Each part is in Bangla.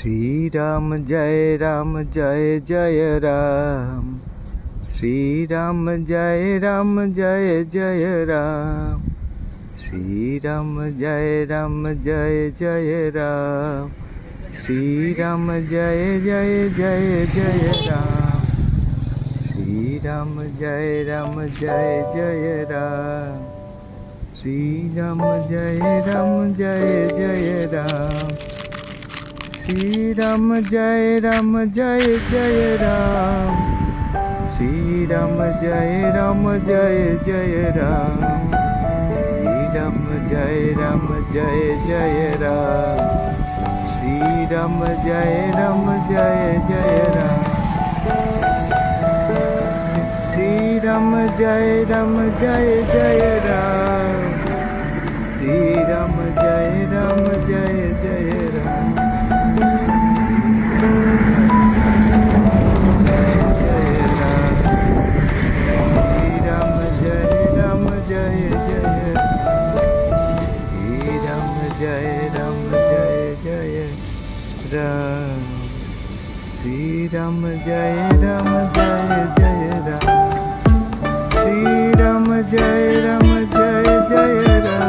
श्री राम जय जय राम। श्री राम जय जय राम। श्री राम जय जय राम। श्री राम जय जय राम। श्री राम जय जय राम। श्री राम जय जय राम। श्री राम जय जय राम। श्री राम जय जय राम। श्री राम जय जय राम। श्री राम जय जय राम। श्री राम जय जय राम। श्री राम जय जय राम। श्री राम जय जय राम। श्री राम जय जय राम। श्री राम जय जय राम। श्री राम जय जय राम। श्री राम जय जय राम।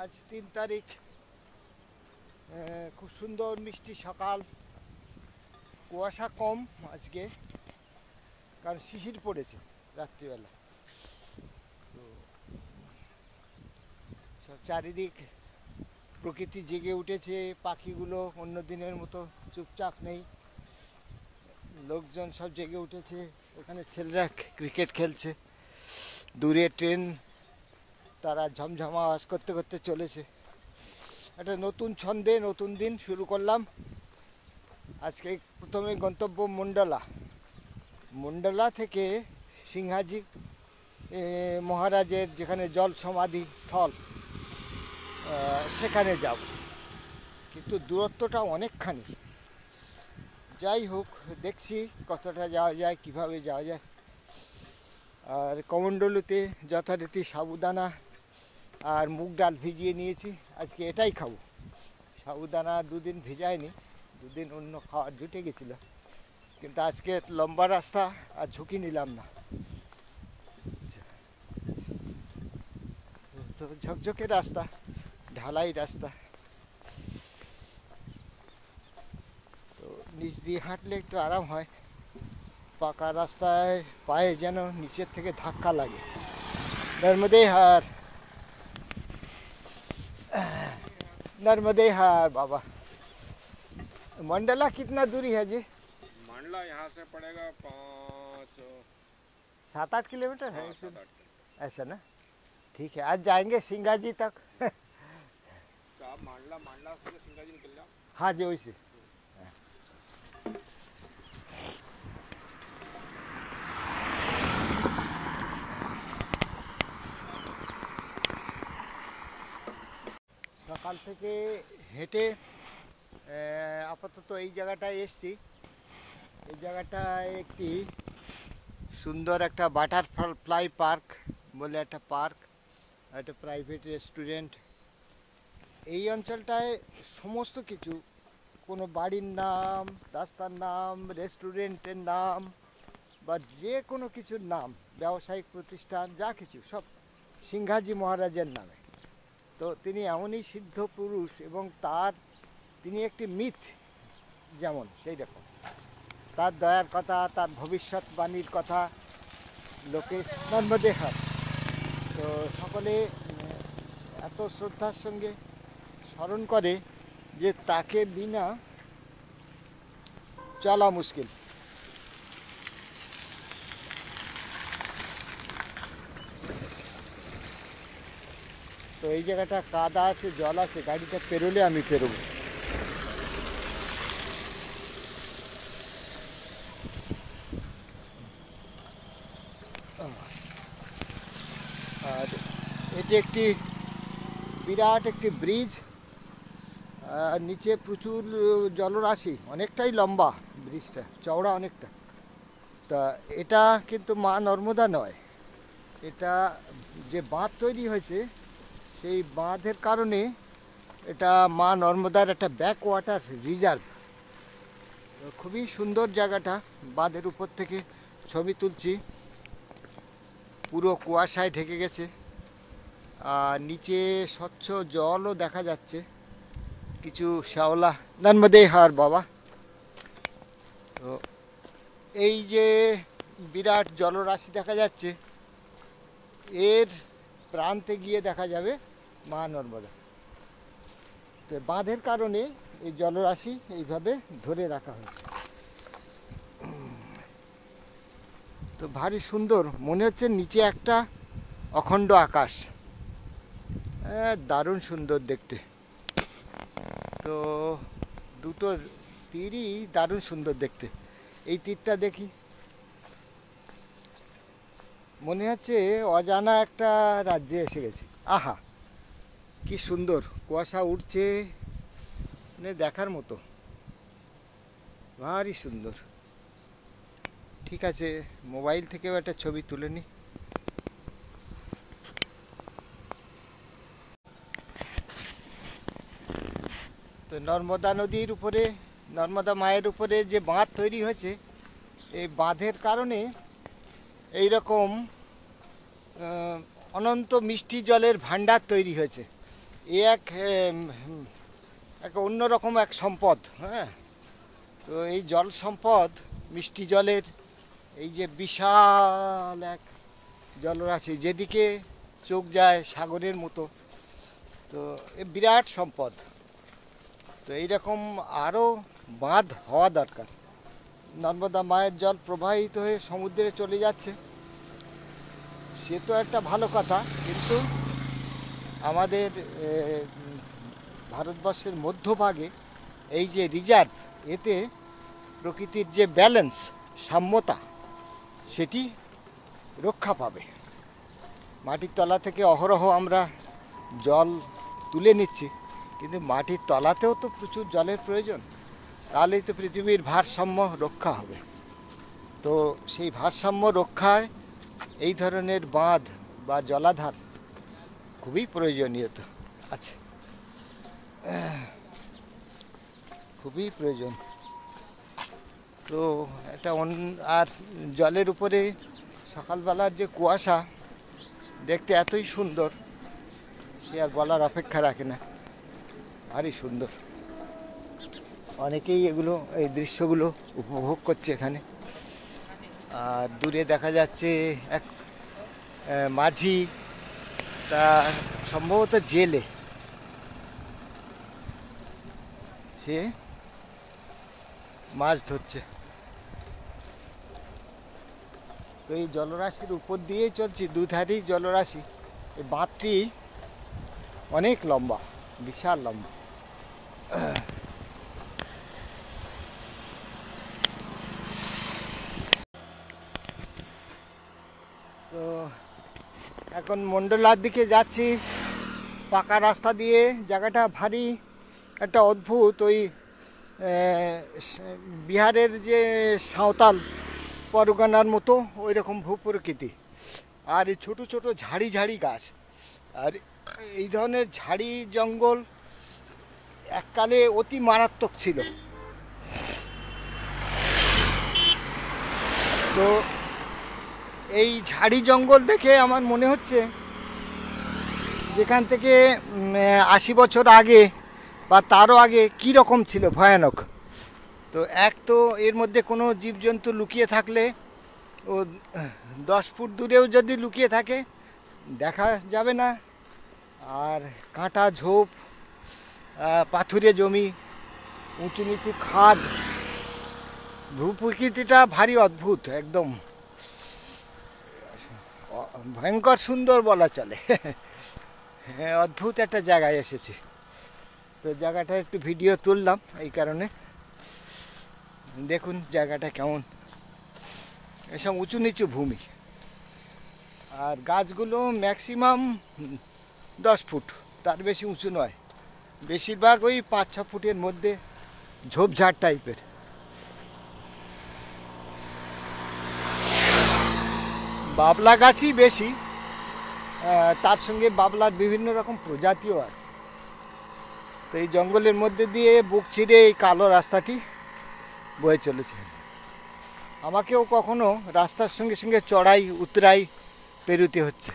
आज 3 तारीख खूब सुंदर मिष्टि सकाल कुयाशा कम आज के कारण शिशिर पड़ेছে রাত্রিবেলা তো সব চারিদিক প্রকৃতি জেগে উঠেছে পাখিগুলো অন্য দিনের মতো চুপচাপ নেই লোকজন সব জেগে উঠেছে ওখানে ছেলেরা ক্রিকেট খেলছে দূরে ট্রেন তারা ঝমঝম আওয়াজ করতে করতে চলেছে একটা নতুন ছন্দে নতুন দিন শুরু করলাম আজকে প্রথমে গন্তব্য মন্ডলা থেকে সিংহাজি মহারাজের যেখানে জল সমাধি স্থল সেখানে যাব কিন্তু দূরত্বটা অনেকখানি যাই হোক দেখছি কতটা যাওয়া যায় কিভাবে যাওয়া যায় আর কমণ্ডলুতে যথারীতি সাবুদানা আর মুগ ডাল ভিজিয়ে নিয়েছি আজকে এটাই খাবো সাবুদানা দুদিন ভেজায়নি দুদিন অন্য খাওয়ার জুটে গেছিল কিন্তু আজকে লম্বা রাস্তা আর ঝুঁকি নিলাম না তো ঝকঝকে রাস্তা ঢালাই রাস্তা তো নিচ দিয়ে হাঁটলে একটু আরাম হয় পাকা রাস্তায় পায়ে যেন নিচের থেকে ধাক্কা লাগে नर्मदे हार बाबा मंडला कितना दूरी है जी मंडला यहाँ से पड़ेगा 7-8 किलोमीटर है 7-8 ऐसा ना ठीक है आज जाएंगे सिंगाजी तक तो आप मंडला से सिंगाजी निकल जाओ हाँ जी वैसे সকাল থেকে হেঁটে আপাতত এই জায়গাটায় এসেছি এই জায়গাটায় একটি সুন্দর একটা বাটারফ্লাই পার্ক বলে একটা পার্ক একটা প্রাইভেট রেস্টুরেন্ট এই অঞ্চলটায় সমস্ত কিছু কোনো বাড়ির নাম রাস্তার নাম রেস্টুরেন্টের নাম বা যে কোনো কিছুর নাম ব্যবসায়িক প্রতিষ্ঠান যা কিছু সব সিংহাজি মহারাজের নামে তো তিনি এমনই সিদ্ধ পুরুষ এবং তিনি একটি মিথ যেমন সেই রকম তার দয়ার কথা তার ভবিষ্যৎবাণীর কথা লোকে নর্মদে হাট। তো সকলে এত শ্রদ্ধার সঙ্গে স্মরণ করে যে তাকে বিনা চলা মুশকিল। তো এই জায়গাটা কাদা আছে, জল আছে, গাড়িটা পেরোলে আমি পেরোবো। আর এটি একটি বিরাট একটি ব্রিজ, নিচে প্রচুর জলরাশি, অনেকটাই লম্বা ব্রিজটা, চওড়া অনেকটা। তা এটা কিন্তু মা নর্মদা নয়, এটা যে বাঁধ তৈরি হয়েছে সেই বাঁধের কারণে এটা মা নর্মদার একটা ব্যাক ওয়াটার রিজার্ভ। খুবই সুন্দর জায়গাটা, বাঁধের উপর থেকে ছবি তুলছি, পুরো কুয়াশায় ঢেকে গেছে, আর নিচে স্বচ্ছ জলও দেখা যাচ্ছে, কিছু শ্যাওলা। নর্মদে হার বাবা। তো এই যে বিরাট জলরাশি দেখা যাচ্ছে, এর প্রান্তে গিয়ে দেখা যাবে মা নর্মদা। তো বাঁধের কারণে এই জলরাশি এইভাবে ধরে রাখা হয়েছে। তো ভারী সুন্দর মনে হচ্ছে, নিচে একটা অখণ্ড আকাশ, দারুণ সুন্দর দেখতে। তো দুটো তীরই দারুণ সুন্দর দেখতে। এই তীরটা দেখি, মনে হচ্ছে অজানা একটা রাজ্যে এসে গেছি। আহা কি সুন্দর, কুয়াশা উঠছে, মানে দেখার মতো, ভারী সুন্দর। ঠিক আছে, মোবাইল থেকেও একটা ছবি তুলে নিই। তো নর্মদা নদীর উপরে, নর্মদা মায়ের উপরে যে বাঁধ তৈরি হয়েছে, এই বাঁধের কারণে এই রকম অনন্ত মিষ্টি জলের ভান্ডার তৈরি হয়েছে। এ এক অন্যরকম এক সম্পদ। হ্যাঁ, তো এই জল সম্পদ, মিষ্টি জলের এই যে বিশাল এক জলরাশি, যেদিকে চোখ যায় সাগরের মতো, তো এ বিরাট সম্পদ। তো এইরকম আরও বাঁধ হওয়া দরকার। নর্মদা মায়ের জল প্রবাহিত হয়ে সমুদ্রে চলে যাচ্ছে, সে তো একটা ভালো কথা, কিন্তু আমাদের ভারতবর্ষের মধ্যভাগে এই যে রিজার্ভ, এতে প্রকৃতির যে ব্যালেন্স, সাম্যতা, সেটি রক্ষা পাবে। মাটির তলা থেকে অহরহ আমরা জল তুলে নিচ্ছি, কিন্তু মাটির তলাতেও তো প্রচুর জলের প্রয়োজন, তাহলেই তো পৃথিবীর ভারসাম্য রক্ষা হবে। তো সেই ভারসাম্য রক্ষায় এই ধরনের বাঁধ বা জলাধার খুবই প্রয়োজনীয়তা আছে, খুবই প্রয়োজন। তো এটা আর জলের উপরে সকালবেলার যে কুয়াশা দেখতে এতই সুন্দর, সে আর বলার অপেক্ষা রাখে না, ভারী সুন্দর। অনেকেই এগুলো, এই দৃশ্যগুলো উপভোগ করছে এখানে। আর দূরে দেখা যাচ্ছে এক মাঝি, তা সম্ভবত জেলে, সে মাছ ধরছে। তো এই জলরাশির উপর দিয়েই চলছি, দুধারেই জলরাশি। এই বাঁধটি অনেক লম্বা, বিশাল লম্বা। তো এখন মন্ডলার দিকে যাচ্ছি, পাকা রাস্তা দিয়ে। জায়গাটা ভারী একটা অদ্ভুত, ওই বিহারের যে সাঁওতাল পরগনার মতো ওই রকম ভূপ্রকৃতি, আর এই ছোটো ছোটো ঝাড়ি ঝাড়ি গাছ, আর এই ধরনের ঝাড়ি জঙ্গল এককালে অতি মারাত্মক ছিল। তো এই ঝাড়ি জঙ্গল দেখে আমার মনে হচ্ছে যেখান থেকে 80 বছর আগে বা তারও আগে কী রকম ছিল, ভয়ানক। তো এক তো এর মধ্যে কোনো জীবজন্তু লুকিয়ে থাকলে ও 10 ফুট দূরেও যদি লুকিয়ে থাকে দেখা যাবে না। আর কাঁটা ঝোপ, পাথুরে জমি, উঁচু নিচু খাদ, ভূপ্রকৃতিটা ভারী অদ্ভুত, একদম ভয়ঙ্কর সুন্দর বলা চলে। হ্যাঁ, অদ্ভুত একটা জায়গায় এসেছি। তো জায়গাটা একটু ভিডিও তুললাম এই কারণে। দেখুন জায়গাটা কেমন, এসব উঁচু নিচু ভূমি। আর গাছগুলো ম্যাক্সিমাম 10 ফুট, তার বেশি উঁচু নয়। বেশিরভাগ ওই 5-6 ফুটের মধ্যে, ঝোপঝাড় টাইপের। বাবলা গাছই বেশি, তার সঙ্গে বাবলার বিভিন্ন রকম প্রজাতিও আছে। তো এই জঙ্গলের মধ্যে দিয়ে বুক চিরে এই কালো রাস্তাটি বয়ে চলেছে। আমাকেও কখনো রাস্তার সঙ্গে সঙ্গে চড়াই উতরাই পেরোতে হচ্ছে।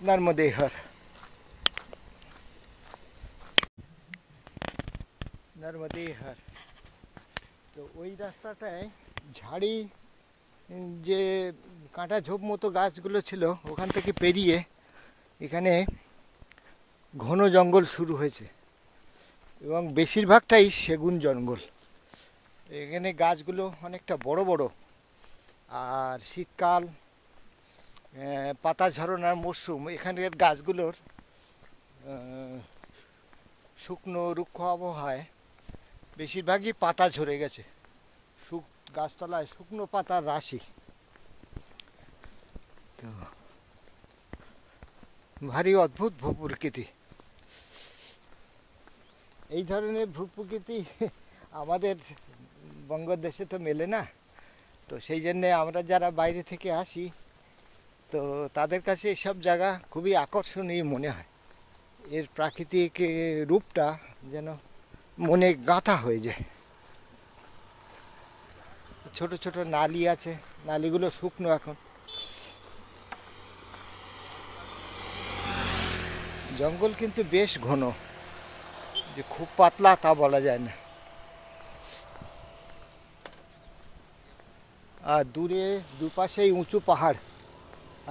নর্মদে হর, নর্মদে হর। তো ওই রাস্তাটায় ঝাড়ি, যে কাঁটা ঝোপ মতো গাছগুলো ছিল ওখান থেকে পেরিয়ে এখানে ঘন জঙ্গল শুরু হয়েছে, এবং বেশিরভাগটাই সেগুন জঙ্গল। এখানে গাছগুলো অনেকটা বড় বড়। আর শীতকাল, পাতা ঝরনার মরশুম, এখানের গাছগুলোর শুকনো রুক্ষ আবহাওয়ায় বেশিরভাগই পাতা ঝরে গেছে। গাছতলায় শুকনো পাতার রাশি। তো ভারী অদ্ভুত ভূপ্রকৃতি। এই ধরনের ভূপ্রকৃতি আমাদের বঙ্গদেশে তো মেলে না। তো সেই জন্যে আমরা যারা বাইরে থেকে আসি, তো তাদের কাছে এসব জায়গা খুবই আকর্ষণীয় মনে হয়। এর প্রাকৃতিক রূপটা যেন মনে গাঁথা হয়ে যায়। ছোট ছোট নালি আছে, নালিগুলো শুকনো এখন। জঙ্গল কিন্তু বেশ ঘন, যে খুব পাতলা তা বলা যায় না। আর দূরে দুপাশেই উঁচু পাহাড়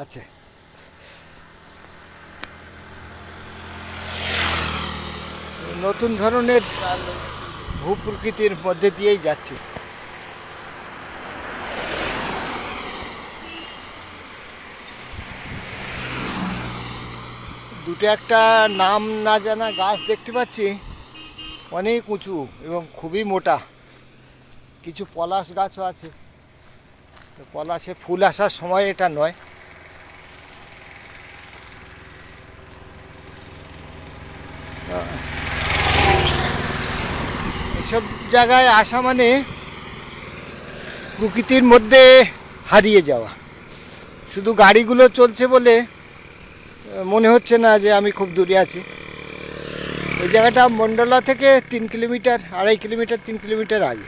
আছে। নতুন ধরনের ভূপ্রকৃতির মধ্যে দিয়েই যাচ্ছে। দুটো একটা নাম না জানা গাছ দেখতে পাচ্ছি, অনেক উঁচু এবং খুবই মোটা। কিছু পলাশ গাছও আছে। তো পলাশে ফুল আসার সময় এটা নয়। এসব জায়গায় আসা মানে প্রকৃতির মধ্যে হারিয়ে যাওয়া। শুধু গাড়িগুলো চলছে বলে মনে হচ্ছে না যে আমি খুব দূরে আছি। এই জায়গাটা মন্ডলা থেকে 3 কিলোমিটার, 2.5 কিলোমিটার, 3 কিলোমিটার আগে।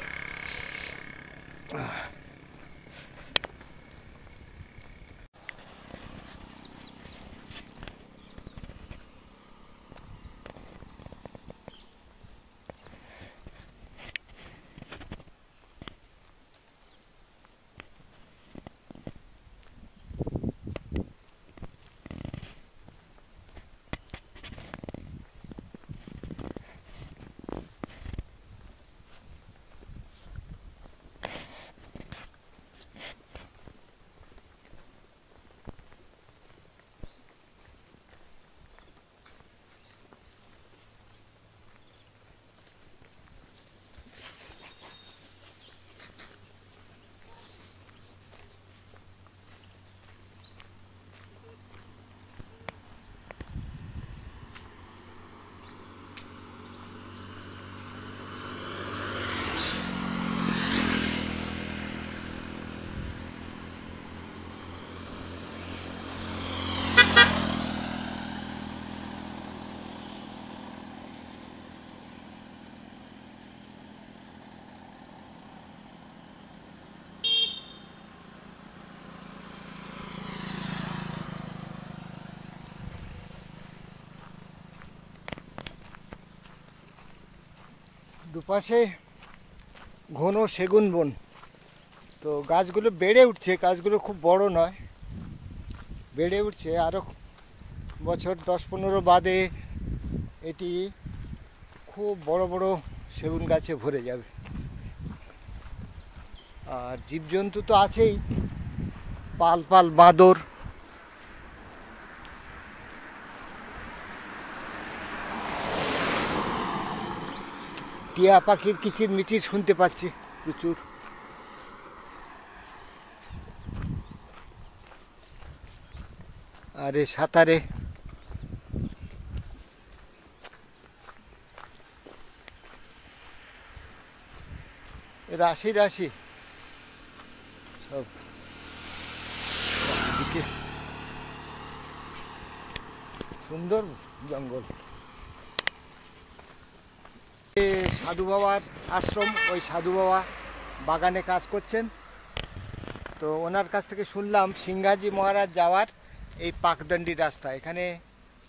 দুপাশে ঘন সেগুন বন, তো গাছগুলো বেড়ে উঠছে, গাছগুলো খুব বড় নয়, বেড়ে উঠছে। আরও বছর 10-15 বাদে এটি খুব বড় বড় সেগুন গাছে ভরে যাবে। আর জীবজন্তু তো আছেই, পাল পাল বাঁদর, টিয়া পাখির কিচির মিচির শুনতে পাচ্ছি প্রচুর। আর এ সাঁতারে রাশি রাশি সব দিকে সুন্দর জঙ্গল। সাধু বাবার আশ্রম, ওই সাধু বাবা বাগানে কাজ করছেন। তো ওনার কাছ থেকে শুনলাম সিংহাজি মহারাজ যাওয়ার এই পাকদণ্ডি রাস্তা, এখানে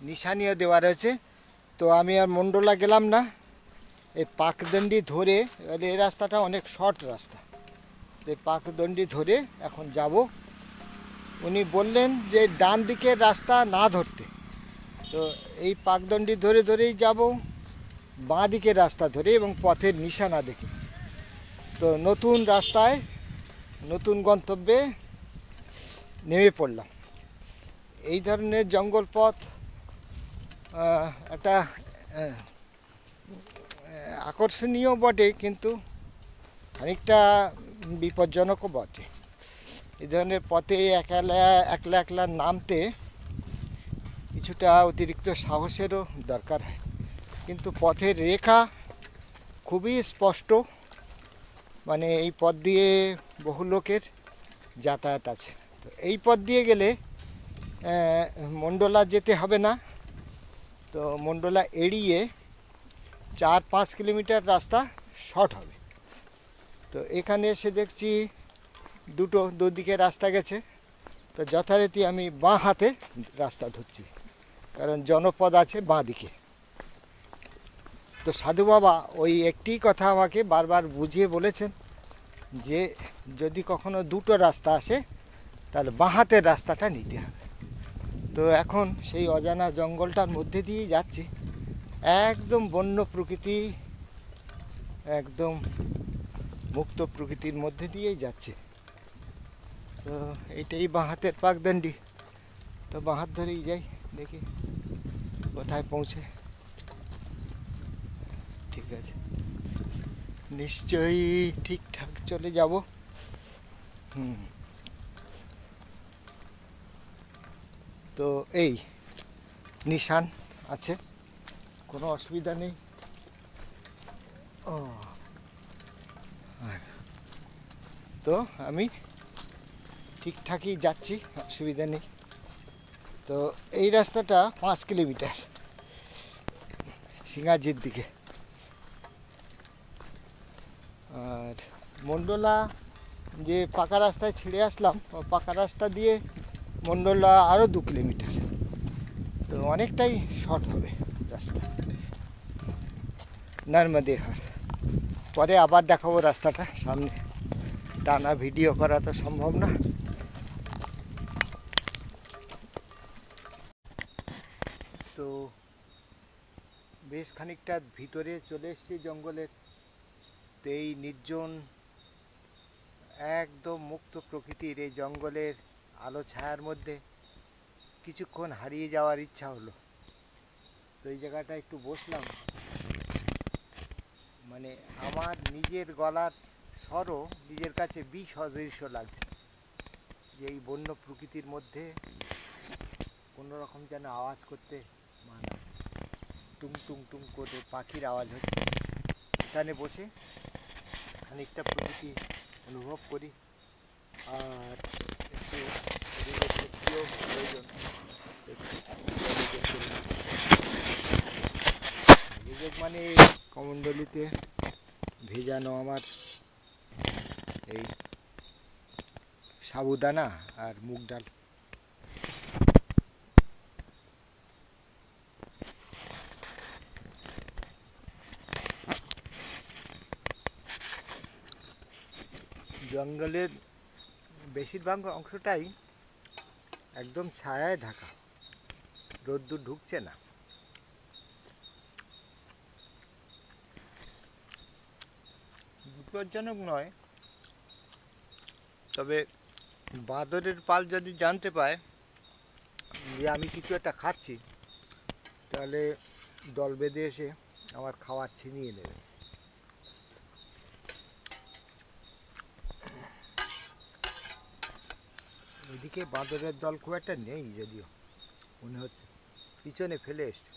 নিশানিও দেওয়া রয়েছে। তো আমি আর মন্ডলা গেলাম না, এই পাকদণ্ডি ধরে, এই রাস্তাটা অনেক শর্ট রাস্তা, এই পাকদণ্ডি ধরে এখন যাব। উনি বললেন যে ডান দিকের রাস্তা না ধরতে, তো এই পাকদণ্ডি ধরে ধরেই যাব, বাঁ দিকের রাস্তা ধরে এবং পথের নিশানা দেখে। তো নতুন রাস্তায় নতুন গন্তব্যে নেমে পড়লাম। এই ধরনের জঙ্গল পথ একটা আকর্ষণীয় বটে, কিন্তু খানিকটা বিপজ্জনকও বটে। এই ধরনের পথে একলা একলা নামতে কিছুটা অতিরিক্ত সাহসেরও দরকার হয়, কিন্তু পথের রেখা খুবই স্পষ্ট, মানে এই পথ দিয়ে বহু লোকের যাতায়াত আছে। তো এই পথ দিয়ে গেলে মন্ডলা যেতে হবে না, তো মন্ডলা এড়িয়ে 4-5 কিলোমিটার রাস্তা শর্ট হবে। তো এখানে এসে দেখছি দুদিকে রাস্তা গেছে, তো যথারীতি আমি বাঁ হাতে রাস্তা ধরছি, কারণ জনপদ আছে বাঁ দিকে। তো সাধু বাবা ওই একটি কথা আমাকে বারবার বুঝিয়ে বলেছেন যে যদি কখনো দুটো রাস্তা আসে তাহলে বাঁ হাতের রাস্তাটা নিতে হবে। তো এখন সেই অজানা জঙ্গলটার মধ্যে দিয়েই যাচ্ছি, একদম বন্য প্রকৃতি, একদম মুক্ত প্রকৃতির মধ্যে দিয়েই যাচ্ছে। তো এইটাই বাঁ হাতের পাকদণ্ডি, তো বাঁ হাত ধরেই যাই, দেখি কোথায় পৌঁছে। ঠিক আছে, নিশ্চয়ই ঠিকঠাক চলে যাব। তো এই নিশান আছে, কোনো অসুবিধা নেই। ও তো আমি ঠিকঠাকই যাচ্ছি, অসুবিধা নেই। তো এই রাস্তাটা 5 কিলোমিটার সিংহাজির দিকে। আর মন্ডলা যে পাকা রাস্তায় ছেড়ে আসলাম, পাকা রাস্তা দিয়ে মন্ডলা আরও 2 কিলোমিটার, তো অনেকটাই শর্ট হবে রাস্তা। নর্মদে হার পরে আবার দেখাবো রাস্তাটা সামনে, টানা ভিডিও করা তো সম্ভব না। তো বেশ খানিকটা ভিতরে চলে এসেছি জঙ্গলের। তো এই নির্জন একদম মুক্ত প্রকৃতির এই জঙ্গলের আলো ছায়ার মধ্যে কিছুক্ষণ হারিয়ে যাওয়ার ইচ্ছা হলো। তো এই জায়গাটা একটু বসলাম, মানে আমার নিজের গলার স্বরও নিজের কাছে বিসদৃশ্য লাগছে, যে এই বন্য প্রকৃতির মধ্যে কোনো রকম যেন আওয়াজ করতে মানা, টুং টুং টুং করে পাখির আওয়াজ হচ্ছে। এখানে বসে খানিকটা প্রকৃতি অনুভব করি, আর একটু শরীরের শক্তিও প্রয়োজন। মানে কমণ্ডলিতে ভেজানো আমার এই সাবুদানা আর মুগ ডাল। জঙ্গলের বেশিরভাগ অংশটাই একদম ছায়ায় ঢাকা, রোদ্দুর ঢুকছে না। বিপজ্জনক নয়, তবে বাঁদরের পাল যদি জানতে পায় যে আমি কিছু একটা খাচ্ছি, তাহলে দল বেঁধে এসে আমার খাবার ছিনিয়ে নেবে। এদিকে বাঁদরের দল খুব একটা নেই, যদিও মনে হচ্ছে পিছনে ফেলে এসছে।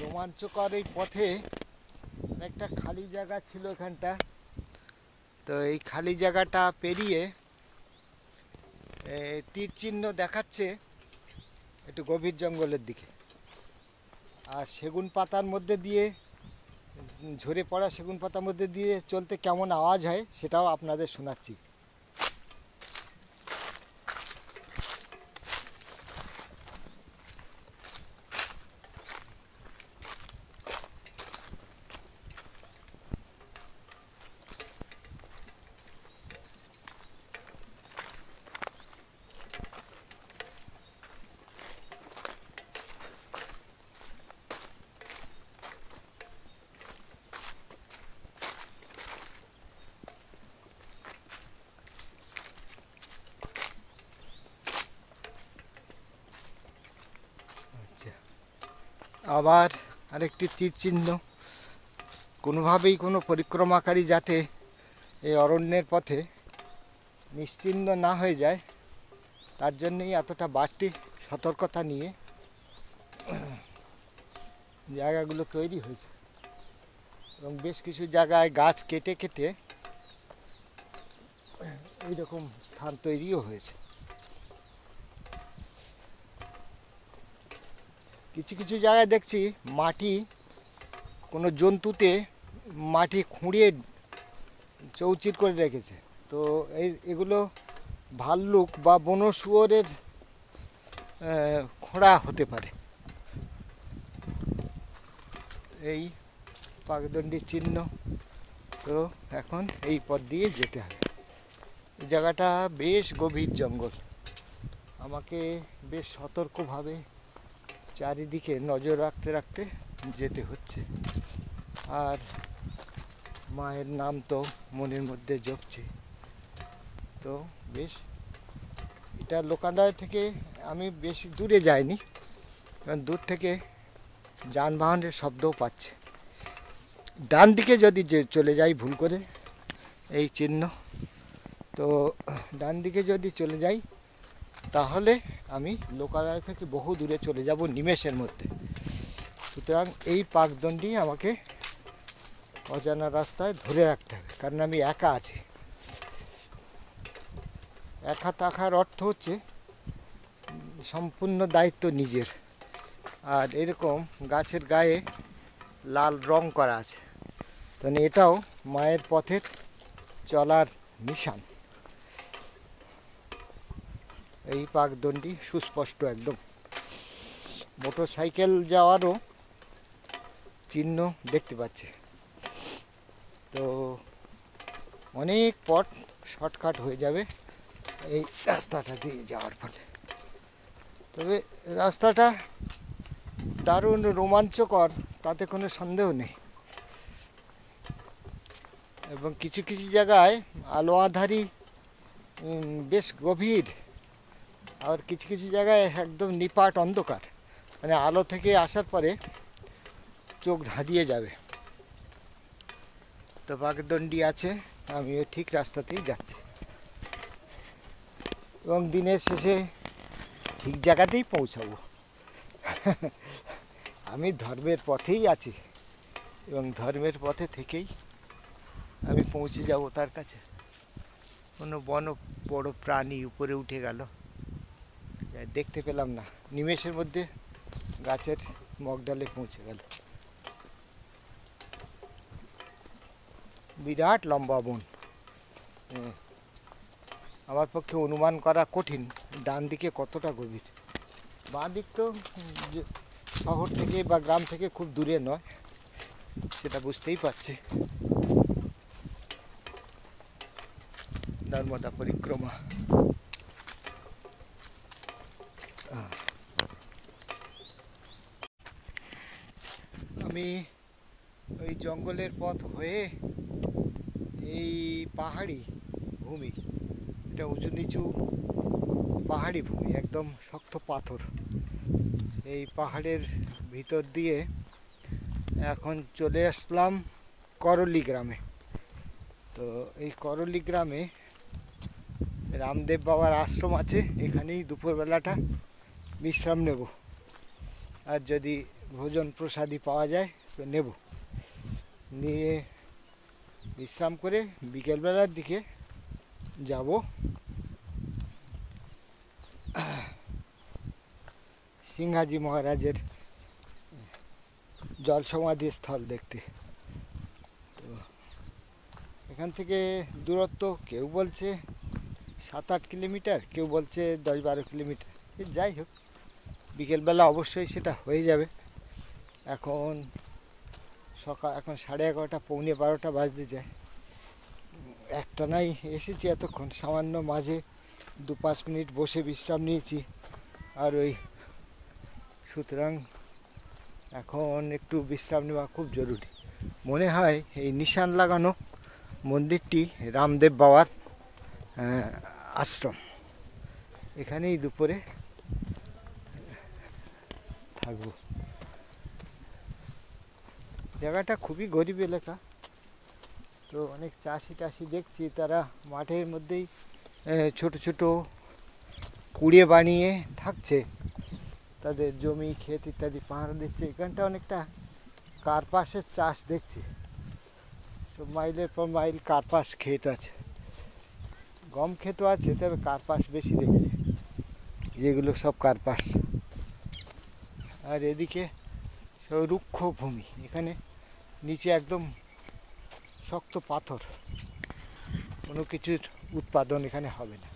রোমাঞ্চকর এই পথে একটা খালি জায়গা ছিল এখানটা, তো এই খালি জায়গাটা পেরিয়ে তীর চিহ্ন দেখাচ্ছে একটু গভীর জঙ্গলের দিকে। আর সেগুন পাতার মধ্যে দিয়ে, ঝরে পড়া সেগুন পাতার মধ্যে দিয়ে চলতে কেমন আওয়াজ হয় সেটাও আপনাদের শোনাচ্ছি। আবার আরেকটি তীর চিহ্ন, কোনোভাবেই কোনো পরিক্রমাকারী যাতে এই অরণ্যের পথে নিশ্চিহ্ন না হয়ে যায়, তার জন্যই এতটা বাড়তি সতর্কতা নিয়ে জায়গাগুলো তৈরি হয়েছে। এবং বেশ কিছু জায়গায় গাছ কেটে কেটে এইরকম স্থান তৈরিও হয়েছে। কিছু কিছু জায়গায় দেখছি মাটি, কোনো জন্তুতে মাটি খুঁড়িয়ে চৌচির করে রেখেছে, তো এগুলো ভাল্লুক বা বন শুয়োরের খোঁড়া হতে পারে। এই পাকদণ্ডীর চিহ্ন, তো এখন এই পথ দিয়ে যেতে হবে। এই জায়গাটা বেশ গভীর জঙ্গল, আমাকে বেশ সতর্কভাবে চারিদিকে নজর রাখতে রাখতে যেতে হচ্ছে। আর মায়ের নাম তো মনের মধ্যে জপছে, তো বেশ এটা লোকালয় থেকে আমি বেশি দূরে যাইনি, কারণ দূর থেকে যানবাহনের শব্দও পাচ্ছে। ডান দিকে যদি চলে যাই ভুল করে, এই চিহ্ন, তো ডান দিকে যদি চলে যাই তাহলে আমি লোকালয় থেকে বহু দূরে চলে যাব নিমেষের মধ্যে। সুতরাং এই পাকদণ্ডী আমাকে অজানা রাস্তায় ধরে রাখতে হবে, কারণ আমি একা আছি। একা থাকার অর্থ হচ্ছে সম্পূর্ণ দায়িত্ব নিজের। আর এরকম গাছের গায়ে লাল রং করা আছে, তাহলে এটাও মায়ের পথের চলার নিশান। এই পাকদণ্ডী সুস্পষ্ট একদম। মোটর সাইকেল যাওয়ারও চিহ্ন দেখতে পাচ্ছি, তো অনেক পথ শর্টকাট হয়ে যাবে এই রাস্তাটা দিয়ে যাওয়ার ফলে। তবে রাস্তাটা দারুণ রোমাঞ্চকর, তাতে কোনো সন্দেহ নেই। এবং কিছু কিছু জায়গায় আলো আঁধারি বেশ গভীর, আর কিছু কিছু জায়গায় একদম নিপাট অন্ধকার। মানে আলো থেকে আসার পরে চোখ ধাঁধিয়ে যাবে। তো বাগদণ্ডী আছে, আমিও ঠিক রাস্তাতেই যাচ্ছি এবং দিনের শেষে ঠিক জায়গাতেই পৌঁছাবো। আমি ধর্মের পথেই আছি এবং ধর্মের পথে থেকেই আমি পৌঁছে যাব তার কাছে। কোনো বড় প্রাণী উপরে উঠে গেল, দেখতে পেলাম না, নিমেষের মধ্যে গাছের মগডালে পৌঁছে গেল। বিরাট লম্বা বন, আমার পক্ষে অনুমান করা কঠিন ডান দিকে কতটা গভীর। বাঁ দিক তো শহর থেকে বা গ্রাম থেকে খুব দূরে নয়, সেটা বুঝতেই পারছি। নর্মদা পরিক্রমা। আমি ওই জঙ্গলের পথ হয়ে এই পাহাড়ি ভূমি, এটা উঁচু নিচু পাহাড়ি ভূমি, একদম শক্ত পাথর, এই পাহাড়ের ভিতর দিয়ে এখন চলে আসলাম করলি গ্রামে। তো এই করলি গ্রামে রামদেব বাবার আশ্রম আছে, এখানেই দুপুরবেলাটা বিশ্রাম নেব, আর যদি ভোজন প্রসাদী পাওয়া যায় তো নেব, নিয়ে বিশ্রাম করে বিকেলবেলার দিকে যাব সিংহাজি মহারাজের জল সমাধি স্থল দেখতে। তো এখান থেকে দূরত্ব কেউ বলছে 7-8 কিলোমিটার, কেউ বলছে 10-12 কিলোমিটার। যাই হোক, বিকেলবেলা অবশ্যই সেটা হয়ে যাবে। এখন এখন 11:30 পৌনে 12টা বাজতে যায়। একটানাই এসেছি এতক্ষণ, সামান্য মাঝে 2-5 মিনিট বসে বিশ্রাম নিয়েছি, আর ওই সুতরাং এখন একটু বিশ্রাম নেওয়া খুব জরুরি। মনে হয় এই নিশান লাগানো মন্দিরটি রামদেব বাবার আশ্রম, এখানেই দুপুরে থাকবো। জায়গাটা খুবই গরিব এলাকা, তো অনেক চাষি টাষি দেখছি, তারা মাঠের মধ্যেই ছোট ছোট কুড়ে বানিয়ে থাকছে, তাদের জমি ক্ষেত ইত্যাদি পাহারা দিচ্ছে। এখানটা অনেকটা কার্পাসের চাষ দেখছি, সব মাইলের পর মাইল কার্পাস ক্ষেত আছে, গম ক্ষেতও আছে, তবে কার্পাস বেশি দেখছি, যেগুলো সব কার্পাস। আর এদিকে সব রুক্ষ ভূমি, এখানে নিচে একদম শক্ত পাথর, কোনো কিছুর উৎপাদন এখানে হবে না।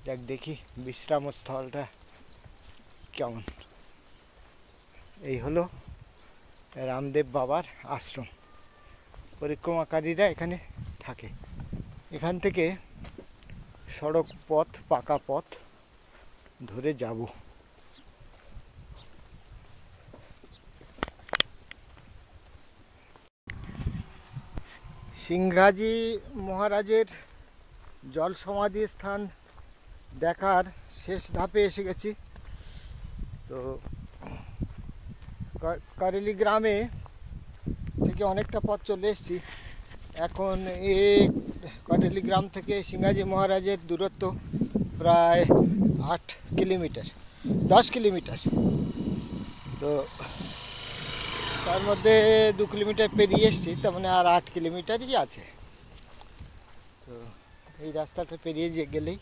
যাক, দেখি বিশ্রাম স্থলটা কেমন। এই হলো রামদেব বাবার আশ্রম, পরিক্রমাকারীরা এখানে থাকে। এখান থেকে সড়ক পথ, পাকা পথ ধরে যাব। সিংহাজি মহারাজের জল সমাধি স্থান দেখার শেষ ধাপে এসে গেছি। তো কারেলি গ্রামে থেকে অনেকটা পথ চলে এসেছি। এখন এই কারেলি গ্রাম থেকে সিংহাজি মহারাজের দূরত্ব প্রায় 8 কিলোমিটার, 10 কিলোমিটার। তো তার মধ্যে 2 কিলোমিটার পেরিয়ে এসেছি, তার মানে আর 8 কিলোমিটারই আছে। তো এই রাস্তাটা পেরিয়ে গেলেই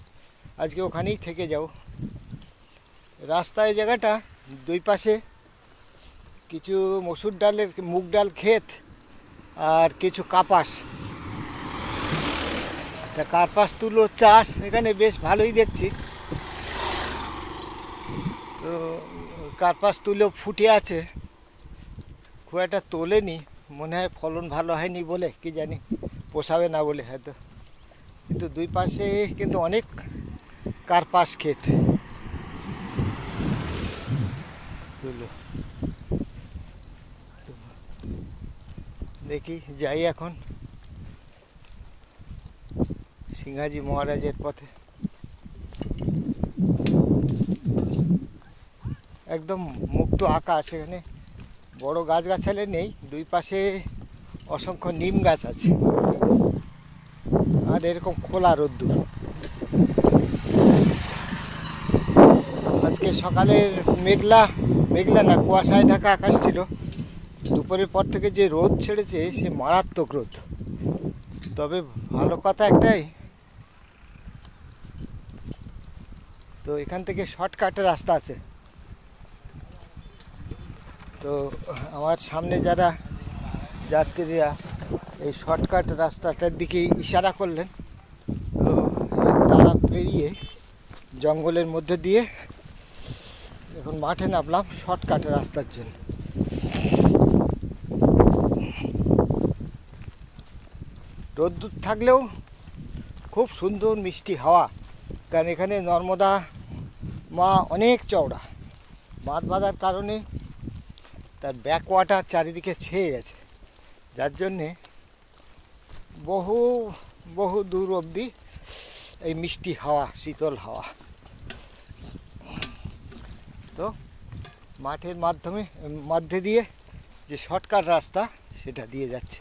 আজকে ওখানেই থেকে যাও। রাস্তায় জায়গাটা দুই পাশে কিছু মসুর ডালের, মুগ ডাল ক্ষেত আর কিছু কাপাস, তা কার্পাস তুলো চাষ এখানে বেশ ভালোই দেখছি। তো কার্পাস তুলো ফুটে আছে, খুব একটা তোলেনি, মনে হয় ফলন ভালো হয়নি বলে, কি জানি পোষাবে না বলে হয়তো। কিন্তু দুই পাশে কিন্তু অনেক কার্পাস ক্ষেত তুলো। দেখি যাই এখন সিংহাজি মহারাজের পথে। একদম মুক্ত আকাশ, এখানে বড় গাছগাছালি নেই, দুই পাশে অসংখ্য নিম গাছ আছে আর এরকম খোলা রোদ্দুর। আজকে সকালের মেঘলা মেঘলা না কুয়াশায় ঢাকা আকাশ ছিল, দুপুরের পর থেকে যে রোদ ছেড়েছে সে মারাত্মক রোদ। তবে ভালো কথা একটাই, তো এখান থেকে শর্টকাটের রাস্তা আছে। তো আমার সামনে যারা যাত্রীরা এই শর্টকাট রাস্তাটার দিকে ইশারা করলেন, তো তারা পেরিয়ে জঙ্গলের মধ্যে দিয়ে এখন মাঠে নামলাম শর্টকাট রাস্তার জন্য। রোদ্দুর থাকলেও খুব সুন্দর মিষ্টি হাওয়া, কারণ এখানে নর্মদা মা অনেক চওড়া, বাঁধ বাঁধার কারণে তার ব্যাক ওয়াটার চারিদিকে ছেয়ে গেছে, যার জন্যে বহু বহু দূর অবধি এই মিষ্টি হাওয়া, শীতল হাওয়া। তো মাঠের মধ্যে দিয়ে যে শর্টকাট রাস্তা সেটা দিয়ে যাচ্ছে।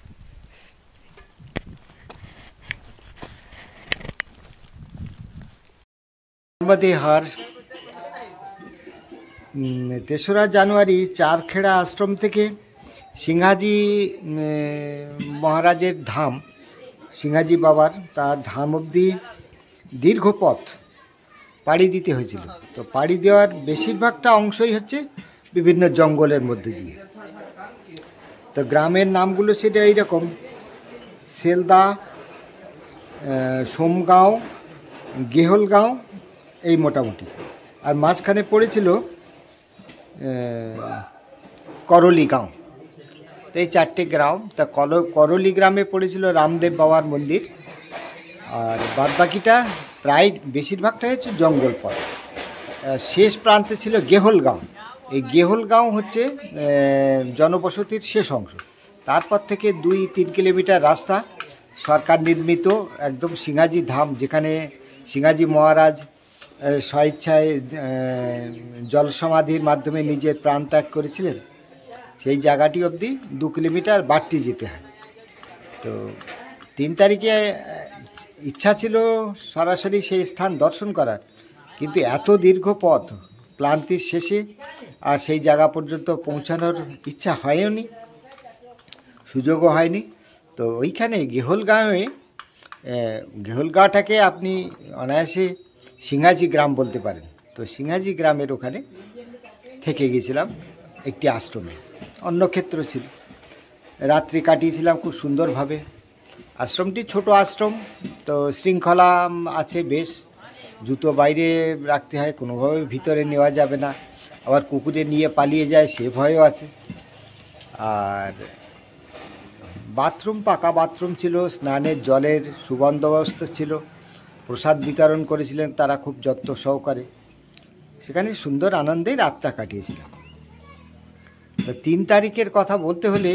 হার ৩রা জানুয়ারি চারখেড়া আশ্রম থেকে সিংহাজি মহারাজের ধাম, সিংহাজি বাবার তার ধাম অবধি দীর্ঘ পথ পাড়ি দিতে হয়েছিল। তো পাড়ি দেওয়ার বেশিরভাগটা অংশই হচ্ছে বিভিন্ন জঙ্গলের মধ্যে দিয়ে। তো গ্রামের নামগুলো সেটা এইরকম: সেলদা, সোমগাঁও, গেহলগাঁও, এই মোটামুটি। আর মাঝখানে পড়েছিল করলি গাঁও। তো এই 4টে গ্রাম। তা করলি গ্রামে পড়েছিল রামদেব বাবার মন্দির, আর বাদবাকিটা প্রায় বেশিরভাগটা হচ্ছে জঙ্গল পথ। শেষ প্রান্তে ছিল গেহলগাঁও। এই গেহলগাঁও হচ্ছে জনবসতির শেষ অংশ। তারপর থেকে 2-3 কিলোমিটার রাস্তা সরকার নির্মিত একদম সিংহাজি ধাম, যেখানে সিংহাজি মহারাজ স্বেচ্ছায় জলসমাধির মাধ্যমে নিজের প্রাণ ত্যাগ করেছিলেন, সেই জায়গাটি অবধি 2 কিলোমিটার বাড়তি যেতে হয়। তো 3 তারিখে ইচ্ছা ছিল সরাসরি সেই স্থান দর্শন করার, কিন্তু এত দীর্ঘ পথ, ক্লান্তির শেষে আর সেই জায়গা পর্যন্ত পৌঁছানোর ইচ্ছা হয়নি, সুযোগও হয়নি। তো ওইখানে গেহলগাঁওটাকে আপনি অনায়াসে সিংহাজি গ্রাম বলতে পারেন। তো সিংহাজি গ্রামের ওখানে থেকে গেছিলাম একটি আশ্রমে, অন্য ক্ষেত্র ছিল। রাত্রি কাটিয়েছিলাম খুব সুন্দরভাবে। আশ্রমটি ছোট আশ্রম, তো শৃঙ্খলা আছে বেশ। জুতো বাইরে রাখতে হয়, কোনোভাবে ভিতরে নেওয়া যাবে না। আবার কুকুরে নিয়ে পালিয়ে যায় সে ভয়ও আছে। আর বাথরুম, পাকা বাথরুম ছিল, স্নানের জলের সুবন্দোবস্ত ছিল, প্রসাদ বিতরণ করেছিলেন তারা খুব যত্ন সহকারে। সেখানে সুন্দর আনন্দে রাতটা কাটিয়েছিলাম। তো 3 তারিখের কথা বলতে হলে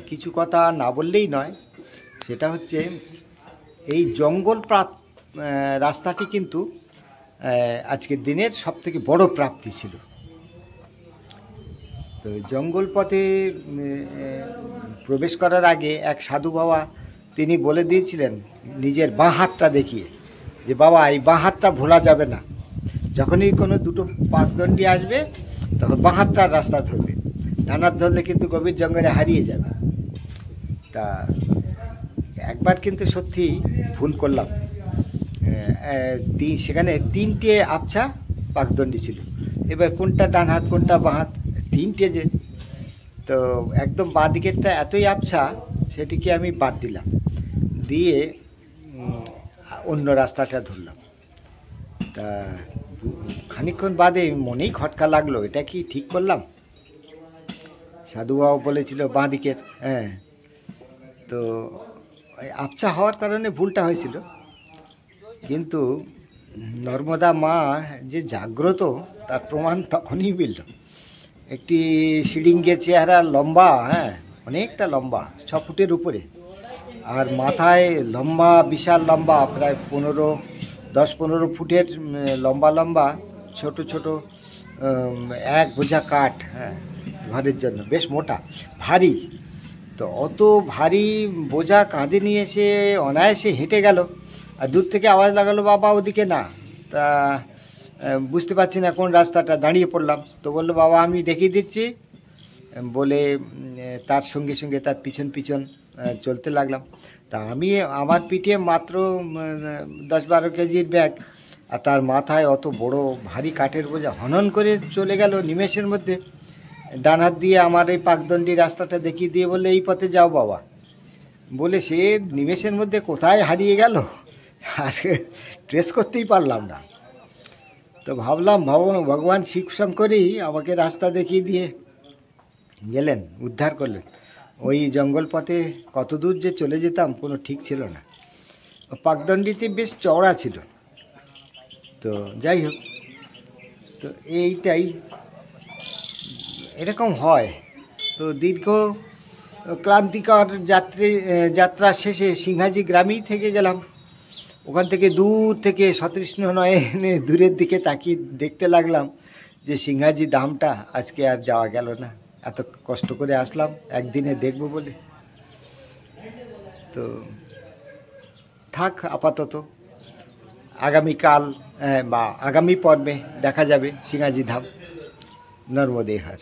কিছু কথা না বললেই নয়। সেটা হচ্ছে এই জঙ্গল রাস্তাটি কিন্তু আজকের দিনের সবথেকে বড় প্রাপ্তি ছিল। তো জঙ্গল পথে প্রবেশ করার আগে এক সাধু বাবা তিনি বলে দিয়েছিলেন নিজের বাঁ হাতটা দেখিয়ে, যে বাবা এই বাঁ হাতটা ভোলা যাবে না, যখনই কোনো দুটো পাকদণ্ডী আসবে তখন বাঁ হাতটার রাস্তা ধরবে, ডান হাত ধরলে কিন্তু গভীর জঙ্গলে হারিয়ে যাবে। তা একবার কিন্তু সত্যি ভুল করলাম। সেখানে 3টে আবছা পাকদণ্ডী ছিল, এবার কোনটা ডান হাত কোনটা বাঁ হাত, 3টে যে। তো একদম বাঁ দিকেরটা এতই আবছা, সেটিকে আমি বাদ দিলাম, দিয়ে অন্য রাস্তাটা ধরলাম। তা খানিকক্ষণ বাদে মনেই খটকা লাগলো, এটা কি ঠিক করলাম? সাধুবাবু বলেছিল বাঁ দিকের, হ্যাঁ। তো আবছা হওয়ার কারণে ভুলটা হয়েছিল, কিন্তু নর্মদা মা যে জাগ্রত তার প্রমাণ তখনই মিলল। একটি শিডিঙ্গে চেহারা, লম্বা, হ্যাঁ অনেকটা লম্বা, 6 ফুটের উপরে, আর মাথায় লম্বা, বিশাল লম্বা, প্রায় 10-15 ফুটের লম্বা লম্বা ছোট ছোট এক বোঝা কাঠ, হ্যাঁ, ঘরের জন্য বেশ মোটা ভারী। তো অত ভারী বোঝা কাঁধে নিয়ে এসে অনায়াসে হেঁটে গেল, আর দূর থেকে আওয়াজ লাগালো, বাবা ওদিকে না। তা বুঝতে পারছি না কোন রাস্তাটা, দাঁড়িয়ে পড়লাম। তো বললো, বাবা আমি দেখিয়ে দিচ্ছি বলে তার সঙ্গে সঙ্গে তার পিছন পিছন চলতে লাগলাম। তা আমি, আমার পিঠে মাত্র 10-12 কেজির ব্যাগ, আর তার মাথায় অত বড় ভারী কাঠের বোঝা, হনন করে চলে গেল নিমেষের মধ্যে। ডান হাত দিয়ে আমার এই পাকদণ্ডী রাস্তাটা দেখিয়ে দিয়ে বললে, এই পথে যাও বাবা। বলে সে নিমেষের মধ্যে কোথায় হারিয়ে গেল, আর ট্রেস করতেই পারলাম না। তো ভাবলাম ভগবান শিব শঙ্করই আমাকে রাস্তা দেখিয়ে দিয়ে গেলেন, উদ্ধার করলেন। ওই জঙ্গল পথে কত দূর যে চলে যেতাম কোনো ঠিক ছিল না। পাকদণ্ডীটি বেশ চওড়া ছিল। তো যাই হোক, তো এইটাই এরকম হয়। তো দীর্ঘ ক্লান্তিকর যাত্রা শেষে সিংহাজি গ্রামেই থেকে গেলাম। ওখান থেকে দূর থেকে সতৃষ্ণ নয়নে দূরের দিকে তাকিয়ে দেখতে লাগলাম যে সিংহাজি ধামটা আজকে আর যাওয়া গেল না। এত কষ্ট করে আসলাম একদিনে দেখব বলে। তো থাক আপাতত, আগামীকাল বা আগামী পর্বে দেখা যাবে সিংহাজি ধাম। নর্মদে হর।